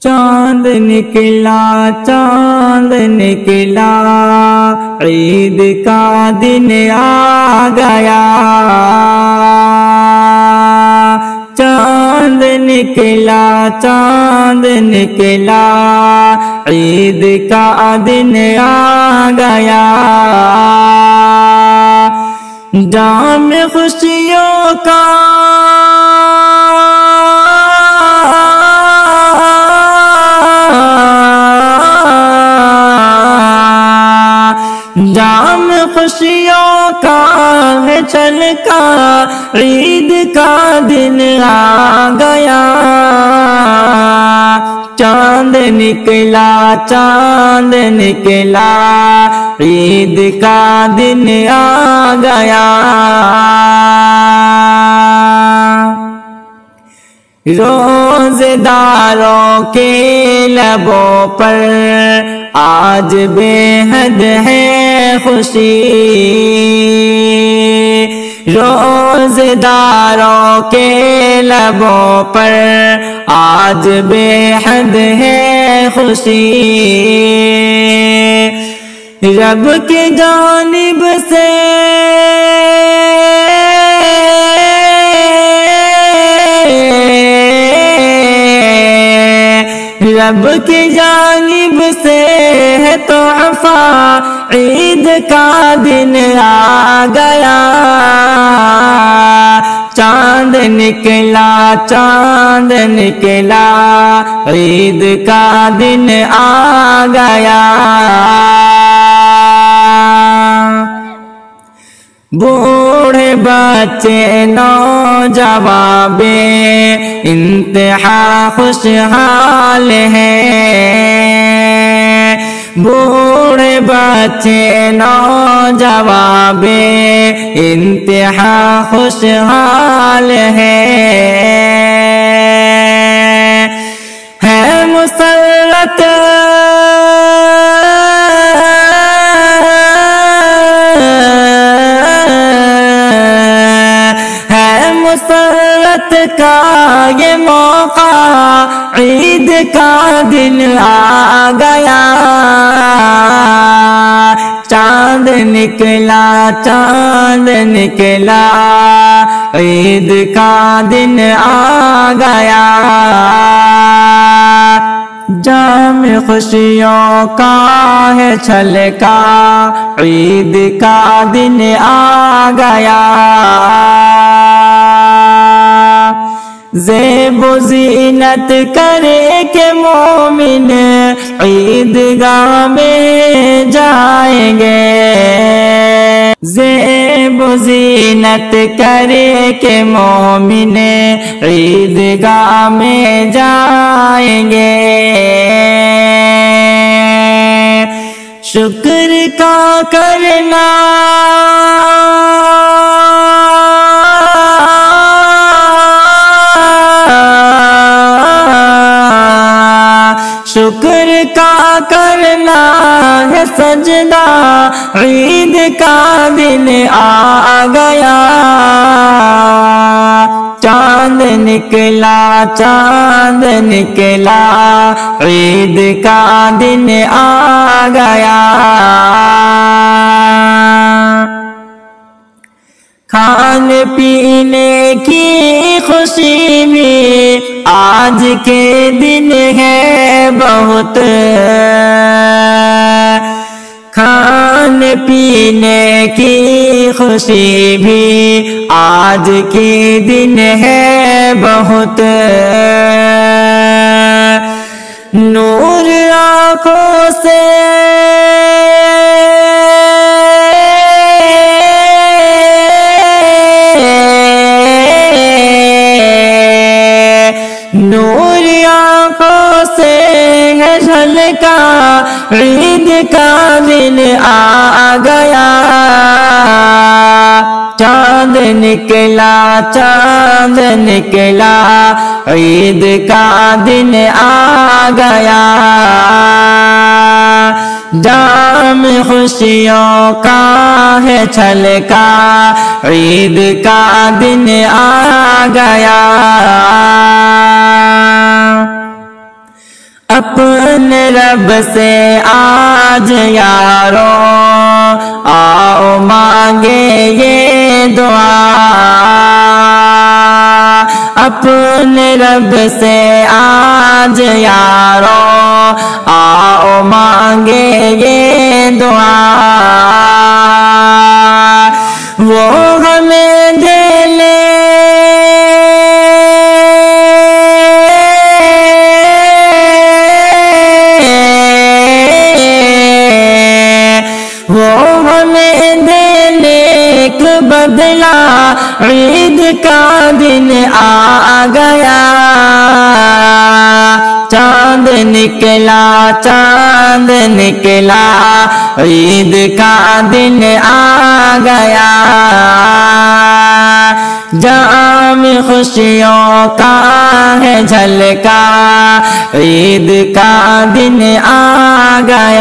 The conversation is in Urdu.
چاند نکلا چاند نکلا عید کا دن آ گیا چاند نکلا چاند نکلا عید کا دن آ گیا جام خوشیوں کا جام خوشیوں کا ہے چھلکا عید کا دن آ گیا چاند نکلا چاند نکلا عید کا دن آ گیا روزے داروں کے لبوں پر آج بے حد ہے خوشی روزے داروں کے لبوں پر آج بے حد ہے خوشی رب کی جانب سے رب کی جانب سے ہے تحفہ عید کا دن آ گیا چاند نکلا چاند نکلا عید کا دن آ گیا بوڑھے بچے نوجوان بے انتہا خوشحال ہیں بوڑھے بچے نوجوان بے انتہا خوشحال ہے مسرت مسرت کا یہ موقع عید کا دن آ گیا چاند نکلا چاند نکلا عید کا دن آ گیا جام خوشیوں کا ہے چھلکا عید کا دن آ گیا زیب و زینت کرے کہ مومن عیدگاہ میں جائیں گے زیب و زینت کرے کہ مومن عیدگاہ میں جائیں گے شکر کا کرنا شکر کا کرنا ہے سجدہ عید کا دن آ گیا چاند نکلا چاند نکلا عید کا دن آ گیا کھانے پینے کی خوشی بھی آج کے دن ہے بہت کھانے پینے کی خوشی بھی آج کے دن ہے بہت نور آنکھوں سے نور آنکھوں سے ہے جھلکا عید کا دن آ گیا چاند نکلا چاند نکلا عید کا دن آ گیا جام خوشیوں کا ہے چھلکا عید کا دن آ گیا اپنے رب سے آج یارو آؤ مانگے یہ دعا اپنے رب سے آج یارو آؤ مانگے یہ دعا وہ ہمیں دے لے بدلا عید کا دن آ گیا چاند نکلا عید کا دن آ گیا جام خوشیوں کا ہے جھلکا عید کا دن آ گیا